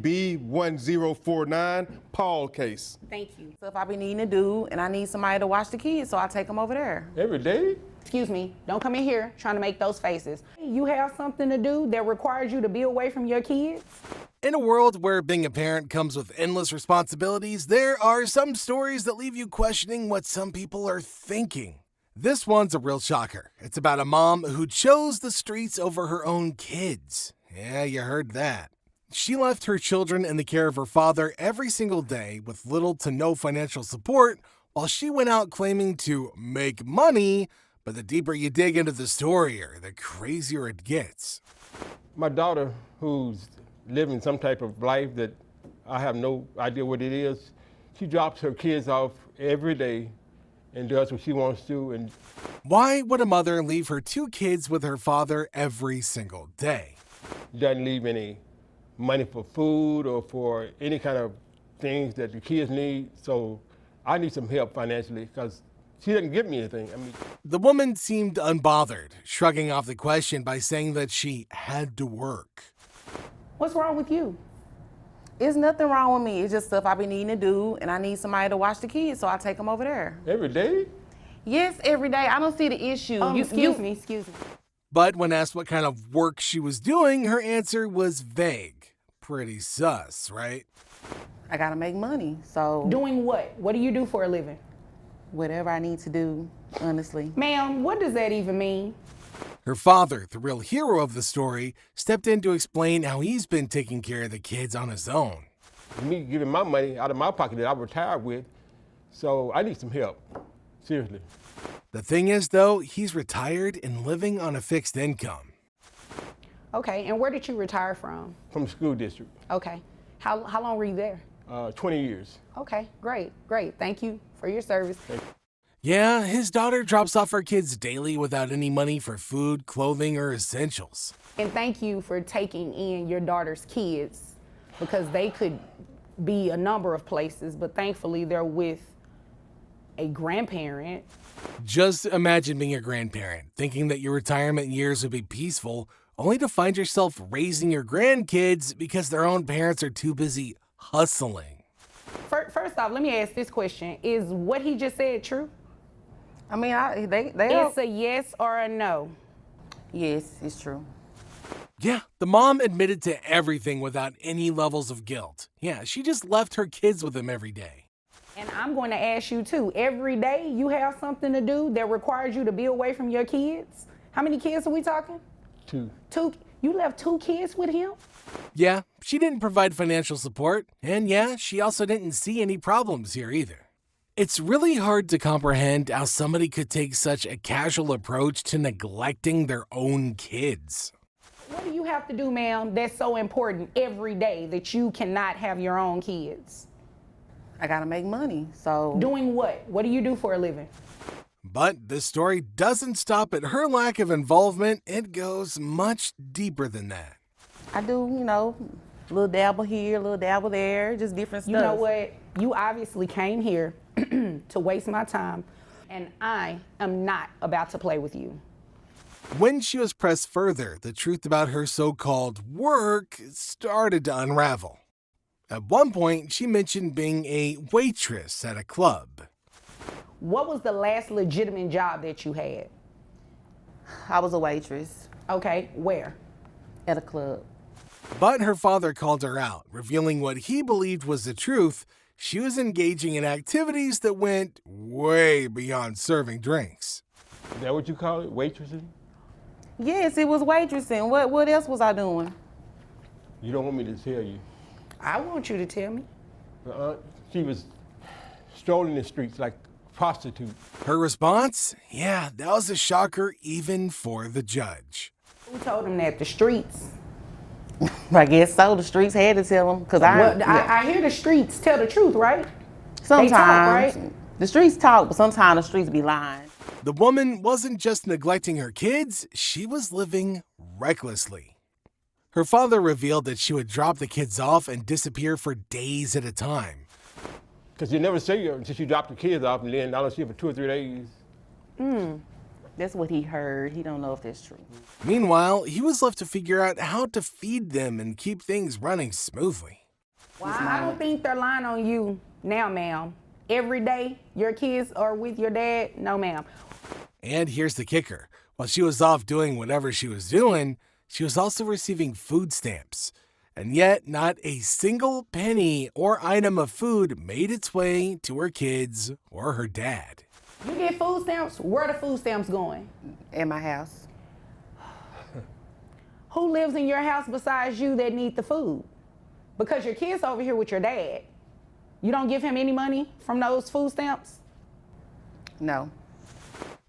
B1049 Paul case. Thank you. So if I be needing to do and I need somebody to watch the kids, so I take them over there. Every day? Excuse me, don't come in here trying to make those faces. You have something to do that requires you to be away from your kids? In a world where being a parent comes with endless responsibilities, there are some stories that leave you questioning what some people are thinking. This one's a real shocker. It's about a mom who chose the streets over her own kids. Yeah, you heard that. She left her children in the care of her father every single day with little to no financial support while she went out claiming to make money, but the deeper you dig into the story, the crazier it gets. My daughter, who's living some type of life that I have no idea what it is, she drops her kids off every day and does what she wants to. And why would a mother leave her 2 kids with her father every single day? Doesn't leave any money for food or for any kind of things that the kids need. So I need some help financially because she didn't give me anything. The woman seemed unbothered, shrugging off the question by saying that she had to work. What's wrong with you? There's nothing wrong with me. It's just stuff I be needing to do and I need somebody to watch the kids, so I take them over there. Every day? Yes, every day. I don't see the issue. Excuse me. But when asked what kind of work she was doing, her answer was vague. Pretty sus, right? I gotta make money, so. Doing what? What do you do for a living? Whatever I need to do, honestly. Ma'am, what does that even mean? Her father, the real hero of the story, stepped in to explain how he's been taking care of the kids on his own. Me giving my money out of my pocket that I retired with, so I need some help, seriously. The thing is, though, he's retired and living on a fixed income. Okay, and where did you retire from? From the school district. Okay. How long were you there? 20 years. Okay, great. Thank you for your service. Yeah, his daughter drops off her kids daily without any money for food, clothing, or essentials. And thank you for taking in your daughter's kids because they could be a number of places, but thankfully they're with a grandparent. Just imagine being a grandparent, thinking that your retirement years would be peaceful, only to find yourself raising your grandkids because their own parents are too busy hustling. First off, let me ask this question. Is what he just said true? I mean, It's a yes or a no. Yes, it's true. Yeah, the mom admitted to everything without any levels of guilt. Yeah, she just left her kids with him every day. And I'm going to ask you too, every day you have something to do that requires you to be away from your kids? How many kids are we talking? 2. 2? You left 2 kids with him? Yeah, she didn't provide financial support, and yeah, she also didn't see any problems here either. It's really hard to comprehend how somebody could take such a casual approach to neglecting their own kids. What do you have to do, ma'am, that's so important every day that you cannot have your own kids? I gotta make money, so. Doing what? What do you do for a living? But this story doesn't stop at her lack of involvement. It goes much deeper than that. I do, a little dabble here, a little dabble there, just different stuff. You know what? You obviously came here to waste my time, and I am not about to play with you. When she was pressed further, the truth about her so-called work started to unravel. At one point, she mentioned being a waitress at a club. What was the last legitimate job that you had? I was a waitress. Okay, where? At a club. But her father called her out, revealing what he believed was the truth. She was engaging in activities that went way beyond serving drinks. Is that what you call it, waitressing? Yes, it was waitressing. What else was I doing? You don't want me to tell you. I want you to tell me. She was strolling the streets like a prostitute. Her response? Yeah, that was a shocker even for the judge. Who told him that? The streets? I guess so. The streets had to tell them. I hear the streets tell the truth, right? Sometimes. They talk, right? The streets talk, but sometimes the streets be lying. The woman wasn't just neglecting her kids, she was living recklessly. Her father revealed that she would drop the kids off and disappear for days at a time. Because you never see her until she dropped the kids off, and then I don't see her for 2 or 3 days. That's what he heard. He don't know if that's true. Meanwhile, he was left to figure out how to feed them and keep things running smoothly. Well, I don't think they're lying on you now, ma'am. Every day your kids are with your dad? No, ma'am. And here's the kicker. While she was off doing whatever she was doing, she was also receiving food stamps. And yet, not a single penny or item of food made its way to her kids or her dad. You get food stamps? Where are the food stamps going? In my house. Who lives in your house besides you that need the food? Because your kid's over here with your dad. You don't give him any money from those food stamps? No.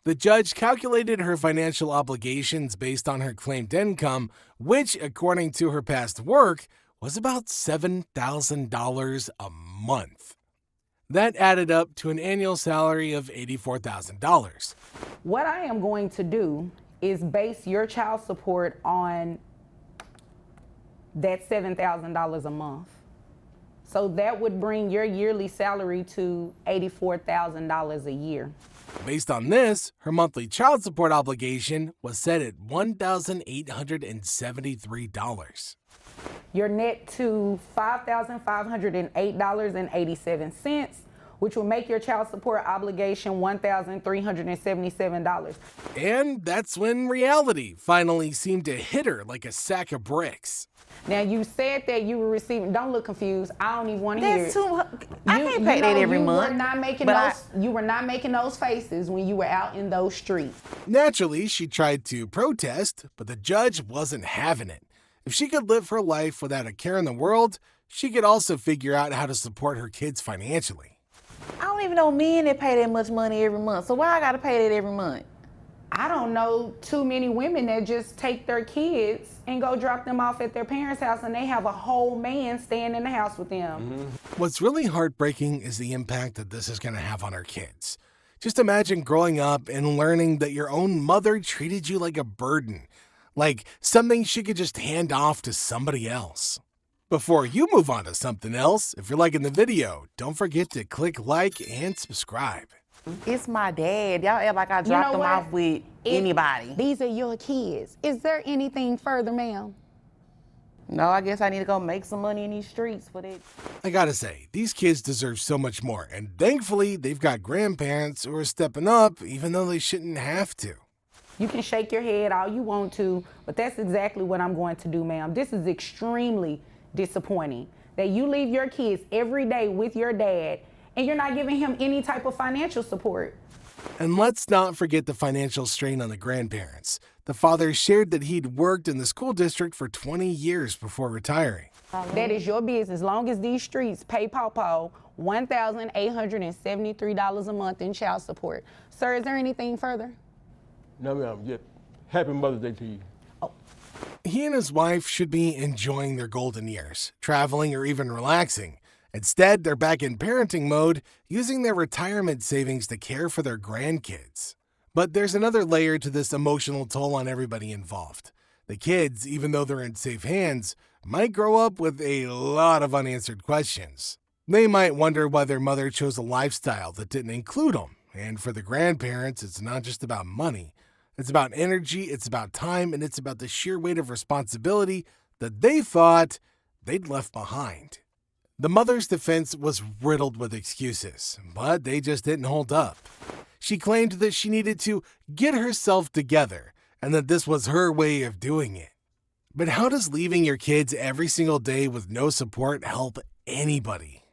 The judge calculated her financial obligations based on her claimed income, which, according to her past work, was about $7,000 a month. That added up to an annual salary of $84,000. What I am going to do is base your child support on that $7,000 a month. So that would bring your yearly salary to $84,000 a year. Based on this, her monthly child support obligation was set at $1,873. Your net to $5,508.87, which will make your child support obligation $1,377. And that's when reality finally seemed to hit her like a sack of bricks. Now, you said that you were receiving, don't look confused. I don't even want to hear That's it. I can't pay that every month. You were not making those faces when you were out in those streets. Naturally, she tried to protest, but the judge wasn't having it. If she could live her life without a care in the world, she could also figure out how to support her kids financially. I don't even know men that pay that much money every month. So why I gotta pay that every month? I don't know too many women that just take their kids and go drop them off at their parents' house and they have a whole man staying in the house with them. What's really heartbreaking is the impact that this is going to have on our kids. Just imagine growing up and learning that your own mother treated you like a burden, like something she could just hand off to somebody else. Before you move on to something else, if you're liking the video, don't forget to click like and subscribe. It's my dad. Y'all act like I dropped him off with anybody. These are your kids. Is there anything further, ma'am? No, I guess I need to go make some money in these streets for that. I gotta say, these kids deserve so much more, and thankfully they've got grandparents who are stepping up even though they shouldn't have to. You can shake your head all you want to, but that's exactly what I'm going to do, ma'am. This is extremely disappointing that you leave your kids every day with your dad and you're not giving him any type of financial support. And let's not forget the financial strain on the grandparents. The father shared that he'd worked in the school district for 20 years before retiring. That is your business. As long as these streets pay Pawpaw $1,873 a month in child support. Sir, is there anything further? No, ma'am. Just happy Mother's Day to you. He and his wife should be enjoying their golden years, traveling or even relaxing. Instead, they're back in parenting mode, using their retirement savings to care for their grandkids. But there's another layer to this emotional toll on everybody involved. The kids, even though they're in safe hands, might grow up with a lot of unanswered questions. They might wonder why their mother chose a lifestyle that didn't include them. And for the grandparents, it's not just about money. It's about energy, it's about time, and it's about the sheer weight of responsibility that they thought they'd left behind. The mother's defense was riddled with excuses, but they just didn't hold up. She claimed that she needed to get herself together and that this was her way of doing it. But how does leaving your kids every single day with no support help anybody?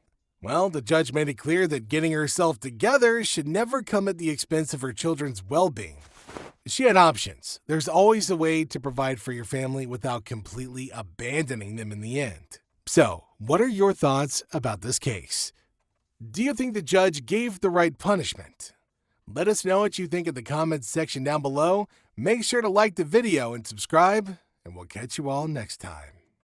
Well, the judge made it clear that getting herself together should never come at the expense of her children's well-being. She had options. There's always a way to provide for your family without completely abandoning them in the end. So, what are your thoughts about this case? Do you think the judge gave the right punishment? Let us know what you think in the comments section down below. Make sure to like the video and subscribe, and we'll catch you all next time.